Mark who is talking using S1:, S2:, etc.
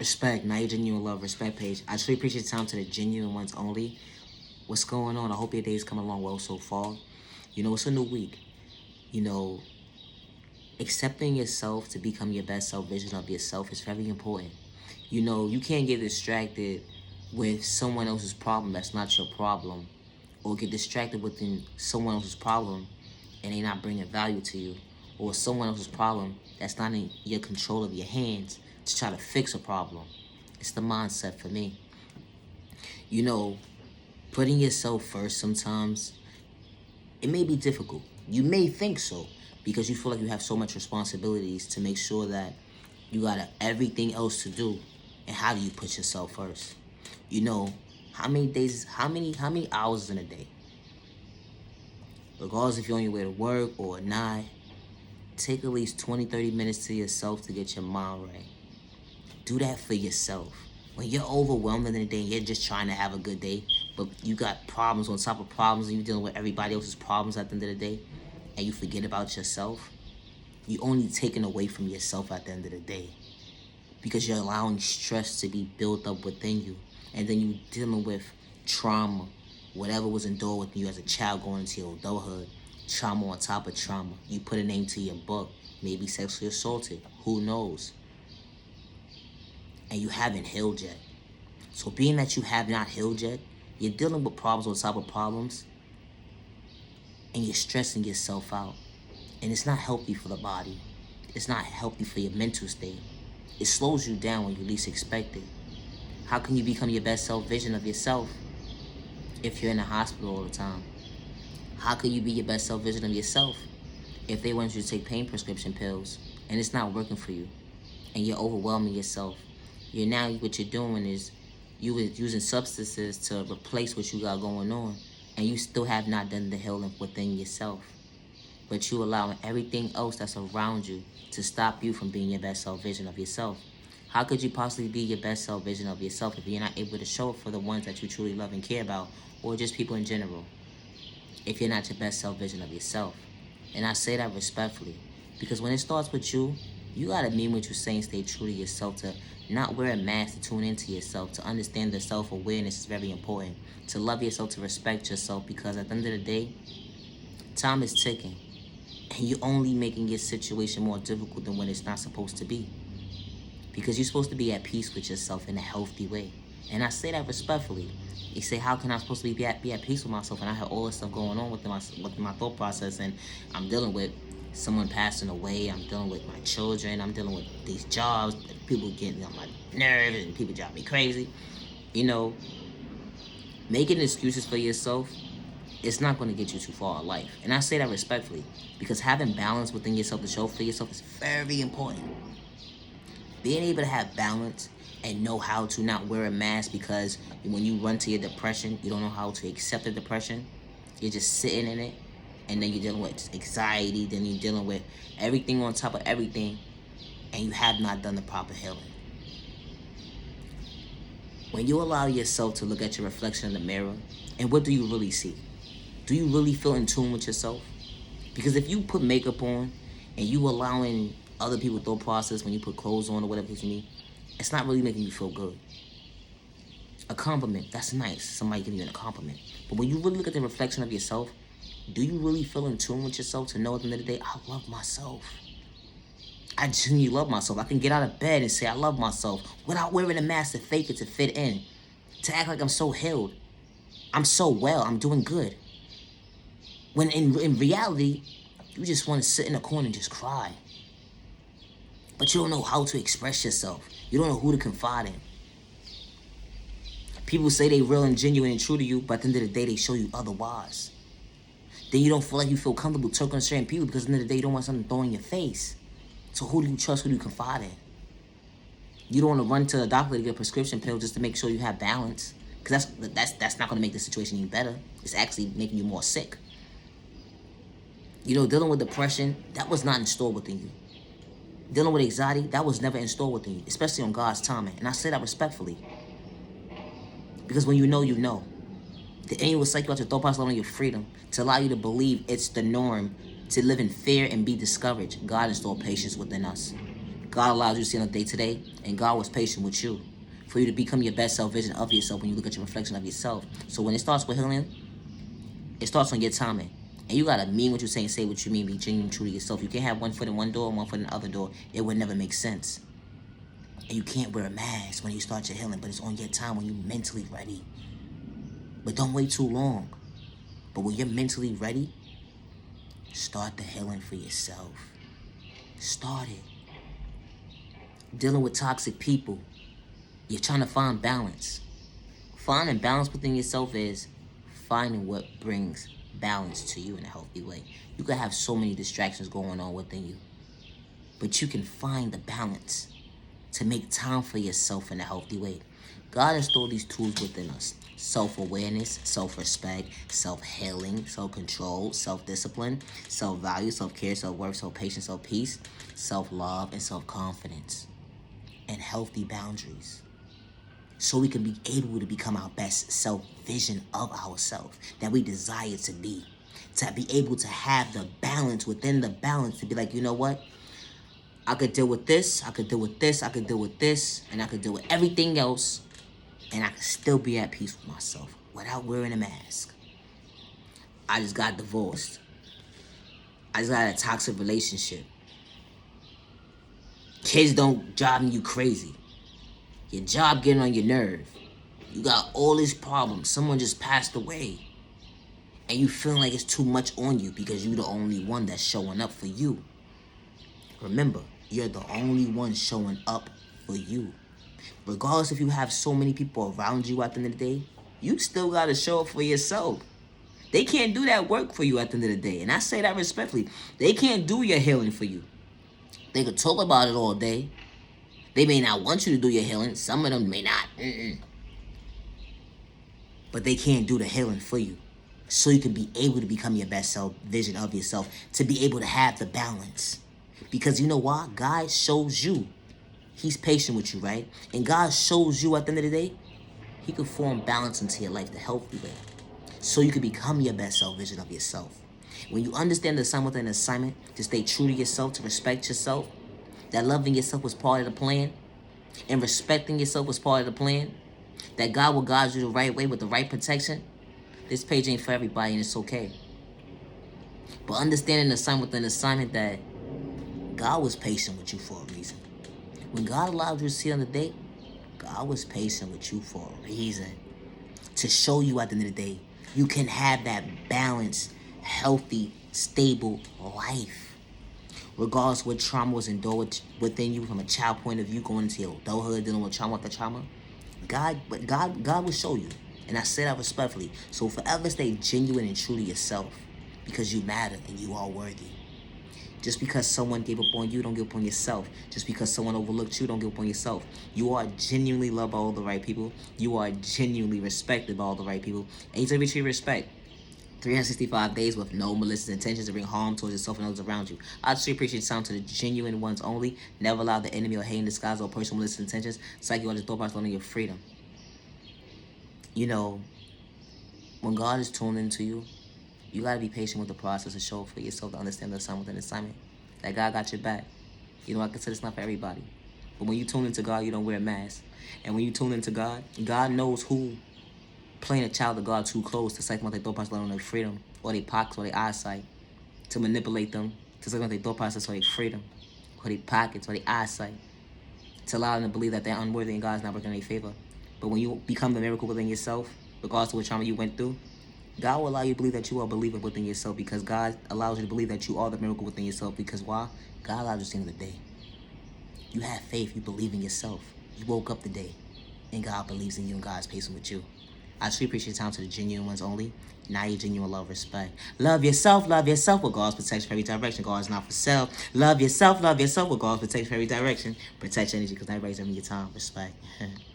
S1: Respect, not your genuine love. Respect, page. I truly appreciate the time to the genuine ones only. What's going on? I hope your day's coming along well so far. It's a new week. You know, accepting yourself to become your best self vision of yourself is very important. You can't get distracted with someone else's problem that's not your problem, or get distracted within someone else's problem and they not bringing value to you, or someone else's problem that's not in your control of your hands to try to fix a problem. It's the mindset for me. You know, Putting yourself first sometimes, it may be difficult. You may think so because you feel like you have so much responsibilities to make sure that you got everything else to do. And how do you put yourself first? How many days, how many hours in a day? Regardless if you're on your way to work or not, take at least 20, 30 minutes to yourself to get your mind right. Do that for yourself. When you're overwhelmed in the day and you're just trying to have a good day, but you got problems on top of problems and you're dealing with everybody else's problems at the end of the day, and you forget about yourself, you're only taking away from yourself at the end of the day, because you're allowing stress to be built up within you, and then you're dealing with trauma, whatever was endured with you as a child going into your adulthood, trauma on top of trauma. You put a name to your book, maybe sexually assaulted, who knows? And you haven't healed yet. So being that you have not healed yet, you're dealing with problems on top of problems, and you're stressing yourself out. And it's not healthy for the body. It's not healthy for your mental state. It slows you down when you least expect it. How can you become your best self vision of yourself if you're in the hospital all the time? How can you be your best self vision of yourself if they want you to take pain prescription pills and it's not working for you and you're overwhelming yourself? What you're doing is you were using substances to replace what you got going on, and you still have not done the healing within yourself. But you allowing everything else that's around you to stop you from being your best self vision of yourself. How could you possibly be your best self vision of yourself if you're not able to show it for the ones that you truly love and care about, or just people in general? If you're not your best self vision of yourself. And I say that respectfully, because when it starts with you, you gotta mean what you're saying, stay true to yourself, to not wear a mask, to tune into yourself, to understand that self-awareness is very important, to love yourself, to respect yourself, because at the end of the day, time is ticking, and you're only making your situation more difficult than when it's not supposed to be, because you're supposed to be at peace with yourself in a healthy way. And I say that respectfully. You say, how can I supposed to be at peace with myself, and I have all this stuff going on within my thought process, and I'm dealing with someone passing away, I'm dealing with my children, I'm dealing with these jobs, people getting on my nerves, and people drive me crazy. Making excuses for yourself, it's not going to get you too far in life. And I say that respectfully, because having balance within yourself to show for yourself is very important. Being able to have balance and know how to not wear a mask, because when you run to your depression, you don't know how to accept the depression. You're just sitting in it, and then you're dealing with anxiety, then you're dealing with everything on top of everything, and you have not done the proper healing. When you allow yourself to look at your reflection in the mirror, and what do you really see? Do you really feel in tune with yourself? Because if you put makeup on, and you allowing other people's thought process when you put clothes on or whatever you need, it's not really making you feel good. A compliment, that's nice, somebody giving you a compliment. But when you really look at the reflection of yourself, do you really feel in tune with yourself to know at the end of the day, I love myself? I genuinely love myself. I can get out of bed and say I love myself without wearing a mask to fake it, to fit in, to act like I'm so healed. I'm so well, I'm doing good. When in reality, you just want to sit in a corner and just cry. But you don't know how to express yourself. You don't know who to confide in. People say they real and genuine and true to you, but at the end of the day, they show you otherwise. Then you don't feel like you feel comfortable talking to certain people, because at the end of the day, you don't want something thrown in your face. So who do you trust? Who do you confide in? You don't want to run to the doctor to get a prescription pill just to make sure you have balance, because that's not going to make the situation any better. It's actually making you more sick. Dealing with depression, that was not installed within you. Dealing with anxiety, that was never installed within you, especially on God's timing. And I say that respectfully, because when you know, you know. The enemy will psych you out your thought process, allowing your freedom, to allow you to believe it's the norm to live in fear and be discouraged. God installed patience within us. God allows you to see on the day today, and God was patient with you for you to become your best self vision of yourself when you look at your reflection of yourself. So when it starts with healing, it starts on your timing. And you gotta mean what you say and say what you mean. Be genuine, true to yourself. You can't have one foot in one door and one foot in the other door. It would never make sense. And you can't wear a mask when you start your healing, but it's on your time when you're mentally ready. But don't wait too long. But when you're mentally ready, start the healing for yourself. Start it. Dealing with toxic people, you're trying to find balance. Finding balance within yourself is finding what brings balance to you in a healthy way. You can have so many distractions going on within you, but you can find the balance to make time for yourself in a healthy way. God installed these tools within us: self-awareness, self-respect, self-healing, self-control, self-discipline, self-value, self-care, self-worth, self-patience, self-peace, self-love, and self-confidence, and healthy boundaries. So we can be able to become our best self-vision of ourselves that we desire to be. To be able to have the balance within the balance, to be like, you know what? I could deal with this, I could deal with this, I could deal with this, and I could deal with everything else, and I could still be at peace with myself without wearing a mask. I just got divorced. I just got a toxic relationship. Kids don't drive you crazy. Your job getting on your nerve. You got all these problems. Someone just passed away. And you feeling like it's too much on you because you're the only one that's showing up for you. Remember, you're the only one showing up for you. Regardless if you have so many people around you at the end of the day, you still got to show up for yourself. They can't do that work for you at the end of the day. And I say that respectfully. They can't do your healing for you. They could talk about it all day. They may not want you to do your healing. Some of them may not. But they can't do the healing for you. So you can be able to become your best self vision of yourself. To be able to have the balance. Because you know why? God shows you. He's patient with you, right? And God shows you at the end of the day, He can form balance into your life the healthy way. So you can become your best self vision of yourself. When you understand the assignment within an assignment, to stay true to yourself, to respect yourself, that loving yourself was part of the plan, and respecting yourself was part of the plan, that God will guide you the right way with the right protection, this page ain't for everybody and it's okay. But understanding the assignment within an assignment, that God was patient with you for a reason. When God allowed you to see on the day, God was patient with you for a reason. To show you at the end of the day, you can have that balanced, healthy, stable life. Regardless what trauma was endured within you from a child point of view, going into your adulthood, dealing with trauma after trauma, God will show you. And I say that respectfully. So forever stay genuine and true to yourself, because you matter and you are worthy. Just because someone gave up on you, don't give up on yourself. Just because someone overlooked you, don't give up on yourself. You are genuinely loved by all the right people. You are genuinely respected by all the right people. And you deserve to respect. 365 days with no malicious intentions to bring harm towards yourself and others around you. I truly appreciate your time to the genuine ones only. Never allow the enemy or hate in disguise or personal malicious intentions. Psychological thought process on your freedom. You know, when God is tuned into you, you got to be patient with the process and show for yourself to understand the assignment within the assignment. That God got your back. You know, I consider it's not for everybody. But when you tune into God, you don't wear a mask. And when you tune into God, God knows who playing a child of God too close to psych out their thought process on their freedom, or their pockets, or their eyesight, to manipulate them, to psych out their thought process or their freedom, or their pockets, or their eyesight, to allow them to believe that they're unworthy and God's not working in their favor. But when you become the miracle within yourself, regardless of what trauma you went through, God will allow you to believe that you are a believer within yourself, because God allows you to believe that you are the miracle within yourself. Because why? God allows you to see in the day. You have faith. You believe in yourself. You woke up the day, and God believes in you, and God's patient with you. I truly appreciate your time to the genuine ones only. Now you genuine love, respect. Love yourself with God's protection for every direction. God is not for sale. Love yourself with God's protection for every direction. Protect your energy, because everybody's having your time. Respect.